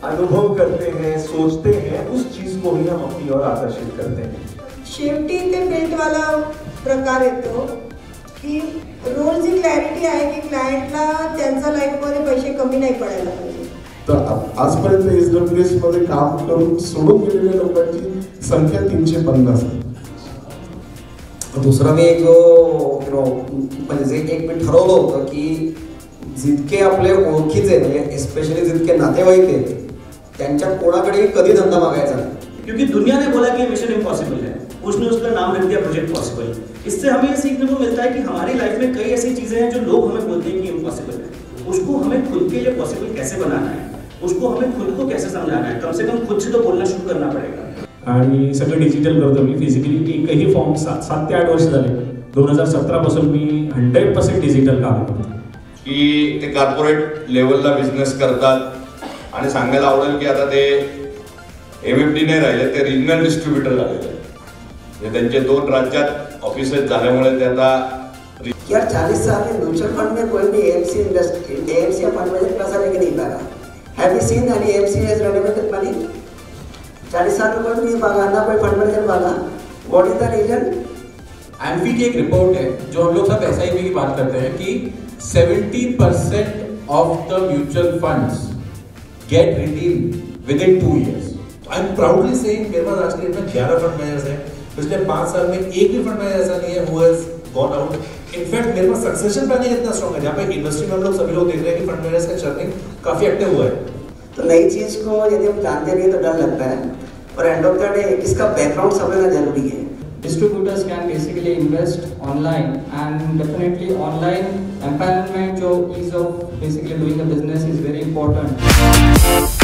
अनुभव करते हैं, सोचते हैं, उस चीज को ही हम अपनी ओर आकर्षित करते हैं. शेवटी ते बेल्ट वाला प्रकार येतो की रोलची क्लॅरिटी आहे की क्लायंटला त्यांच्या लाईफमध्ये पैसे कमी नाही पडायला पाहिजे. तर आजपर्यंत एसडब्ल्यूएस मध्ये काम करून सोडून गेलेल्या लोकांची संख्या 350 आहे. दुसरा मी एक म्हणजे एक मी ठरवलं होतं की जितके आपले ओळखीचे म्हणजे एस्पेशली जितके नातेवाईक आहेत त्यांच्या कोणाकडे कधी धंदा मागायचा नाही. क्योंकि दुनिया ने बोला कि मिशन इम्पॉसिबल है, उसने उसका नाम रख दिया प्रोजेक्ट पॉसिबल. इससे हमें ये सीखने को मिलता है कि हमारी लाइफ में कई ऐसी चीजें हैं जो लोग हमें बोलते हैं कि इम्पॉसिबल है, उसको हमें खुद के लिए पॉसिबल कैसे बनाना है, उसको हमें खुद को कैसे समझाना है. कम से कम खुद से तो बोलना शुरू करना पड़ेगा. आणि सगळं डिजिटल करतो मी. फिजिकली एकही फॉर्म 7 ते 8 वर्ष झाले. 2017 पासून मी 100% डिजिटल काम करतो. की ते कॉर्पोरेट लेवलला बिझनेस करतात आणि सांगायला आवडेल की आता ते MFD नाही राहिले, ते रिजनल डिस्ट्रीब्युटर झालेले आहेत. त्यांचे 2 राज्यात ऑफिसेस झाल्यामुळे ते आता यार 40 साल में म्यूचुअल फंड में कोई भी AMC इंडस्ट्री AMC फंड में पैसा लेके नहीं भागा. Have you seen any AMC has redeemed money? 40 साल में कोई नहीं भागा, ना कोई फंड मैनेजर भागा. What is the reason? AMFI की एक रिपोर्ट है जो हम लोग सब SIP की बात करते हैं कि 70% of the mutual funds get redeemed within 2 years. I am proudly saying मेरे पास आज के डेट में 11 फंड मैनेजर्स हैं. पिछले 5 साल में एक भी फंड मैनेजर ऐसा नहीं है who has gone out. In fact मेरे पास सक्सेशन प्लानिंग इतना स्ट्रांग है जहाँ पे इंडस्ट्री में हम लोग सभी लोग देख रहे हैं कि फंड मैनेजर्स का चर्निंग काफी एक्टिव हुआ है. तो नई चीज को यदि हम जानते नहीं तो डर लगता है, और एंड ऑफ द डे इसका बैकग्राउंड समझना जरूरी है. Distributors can basically invest online, and definitely online empowerment, जो ease of basically doing a business is very important.